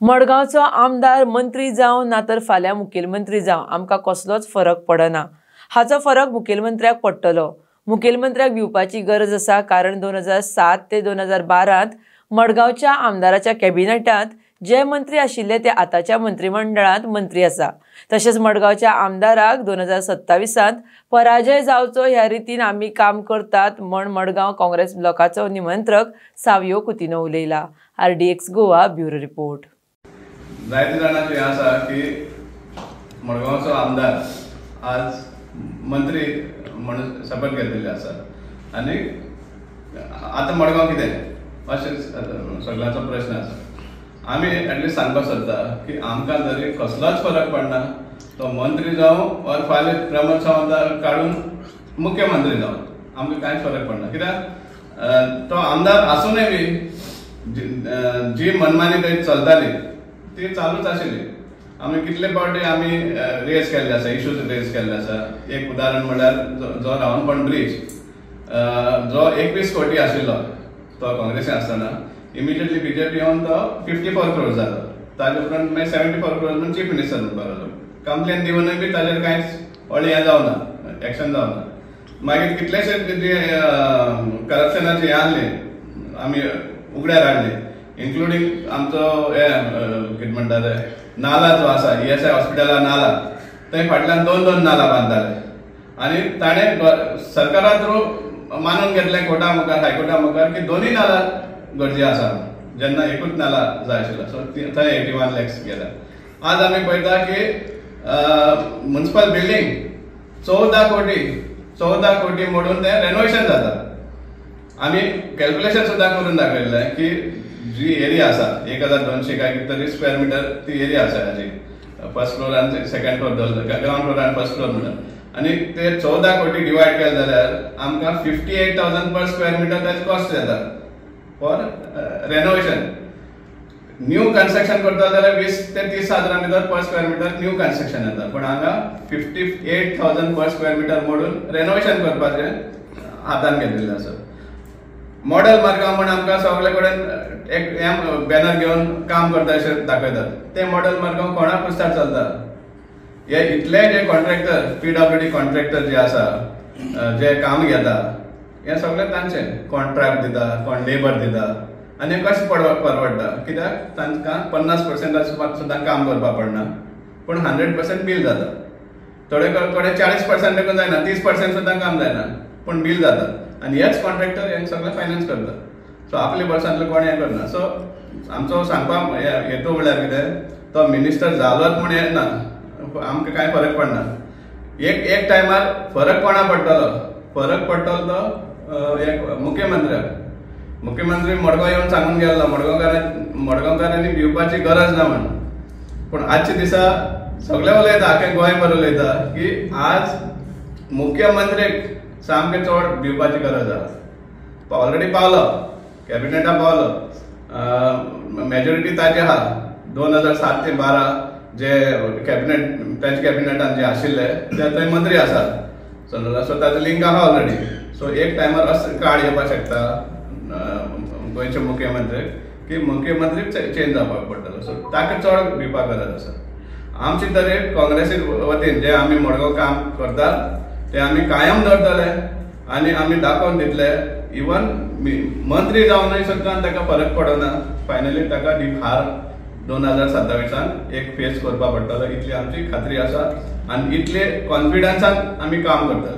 मडगांवचो आमदार मंत्री जावं ना तर फाल्यां मुखेलमंत्री जावं आमकां कसलोच फरक पडना। हाचो फरक मुखेलमंत्र्याक पडटलो। मुखेलमंत्र्याक भिवपाची गरज आसा, कारण 2007 ते 2012 मडगांवच्या आमदाराच्या कॅबिनेटांत जे मंत्री आशिल्ले ते आतांच्या मंत्रिमंडळांत मंत्री आसा। तशेंच मडगांवच्या आमदाराक 2027 पराजय जावचो ह्या रितीन आमी काम करतात म्हण मडगांव काँग्रेस ब्लॉकाचो निमंत्रक सावियो कुतिनो उलयला। RDX Goa bureau report. जायते जाणांचे आसा की मडगांवचो आमदार आज मंत्री म्हणून शपथ घेतलेले आसा आनी आता मडगांव कितें अशें सगळ्यांचो प्रश्न आसा। आमी एटलिस्ट सांगपाक सोदता की आमकां जरी कसलोच फरक पडना, तो मंत्री जावं वा फाल्यां प्रमोद सावंत काडून मुख्यमंत्री जावं आमकां कांयच फरक पडना। कित्याक तो आमदार आसूनय बी जी मनमानी थंय चलताली ती चालूच आशिल्ली। आमी कितले फावटी आमी रेज केल्ले आसा, इश्यूज रेज केल्ले आसा। एक उदाहरण म्हळ्यार जो रावणपण ब्रिज जो 21 कोटी आशिल्लो तो काँग्रेसीन आसतना इमिजिएटली बीजेपी येवन तो 54 crores जालो। ताजे उपरांत मागीर 74 crores म्हणून चीफ मिनिस्टर म्हणपाक लागलो। कंप्लेन दिवनूय बी ताजेर कांयच व्हडलें हें जावना, एक्शन जावना। मागीर कितलेशे जे करप्शनाचे हें आहले आमी उगड्यार हाडले, इन्क्लुडींग आमचो हे कितें म्हणटा ते नाला जो आसा ESI हॉस्पिटला नाला, थंय फाटल्यान 2 नाला बांदताले आनी ताणें सरकारा थ्रू मानून घेतलें कोर्टा मुखार, हायकोर्टा मुखार की दोनूय नाला गरजे आसा जेन्ना एकूच नाला जाय आशिल्लो। सो थंय 81 lakhs गेल्या। आज आमी पळयता की म्युनिसिपल बिल्डींग 14 कोटी मोडून तें रेनोवेशन जाता। आमी कॅल्क्युलेशन सुद्दां करून दाखयल्लें की जी एरिया आसा 1200 काय कितरी स्क्वेअर मिटर ती एरिया आसा हाजी, फर्स्ट फ्लोर आनी सेकंड फ्लोर धरलो, ग्राउंड फ्लोर आनी फर्स्ट फ्लोर म्हणून, आनी ते 14 कोटी डिवायड केले जाल्यार आमकां 58,000 पर स्क्वेअर मिटर ताचे कॉस्ट येता फॉर रेनोवेशन। न्यू कन्स्ट्रक्शन करता जाल्यार 20 ते 30,000 भितर per square metre new construction येता, पण हांगा 58,000 पर स्क्वेअर मिटर मोडून रेनोवेशन करपाचें हातान घेतिल्लें आसा। मॉडेल मडगांव म्हण आमकां सगळे कडेन एक बॅनर घेवन काम करता अशें दाखयतात। ते मॉडेल मडगांव कोणा पुस्तार चलता? हे इतले जे कॉन्ट्रॅक्टर PWD कॉन्ट्रॅक्टर जे आसा जे काम घेता हे सगळे तांचे कॉन्ट्रॅक्ट दिता, कोण लेबर दिता आनी कशें परवडटा, कित्याक तांकां 50% सुद्दां काम करपाक पडना, पूण 100% बील जाता। थोडे कडेन 40% देखून जायना, 30% सुद्दां काम जायना, पूण बील जाता आनी हेच कॉन्ट्रॅक्टर हे सगळें फायनान्स करता। सो आपल्या बॉर्सांतलें कोण हें करना। सो आमचो सांगपाक हेतू म्हळ्यार कितें, तो मिनिस्टर जालोच म्हण हें ना, आमकां कांय फरक पडना। एक टायमार फरक कोणा पडटलो? फरक पडटलो तो एक मुख्यमंत्री मडगांव येवन सांगून गेल्लो मडगांवकारांनी भिवपाची गरज ना म्हण, पूण आजच्या दिसा सगळे उलयता, आख्खें गोंयभर उलयता की आज मुख्यमंत्र्याक सामकें चड भिवपाची गरज आसा। ऑलरेडी पावलो, कॅबिनेटा पावलो, मेजॉरिटी ताची आहा। 2007 ते 12 जे ताच्या कॅबिनेटान जे आशिल्ले ते थंय मंत्री आसात, सो ताचो लिंक आहा ऑलरेडी। सो एक टायमार असो काळ येवपाक शकता गोंयचे मुख्यमंत्र्याक की मुख्यमंत्री चेंज जावपाक पडटलो। सो ताका चड भिवपाक गरज आसा। आमचे तरेन काँग्रेसी वतीन जे आमी मडगांव काम करतात ते आमी कायम दवरतले आनी आमी दाखोवन दितले। इवन मंत्री जावनय सुद्दां ताका फरक पडना, फायनली ताका हार 2027 एक फेस करपा पडटलो, इतली आमची खात्री आसा आनी इतले कॉन्फिडन्सान आमी काम करतले।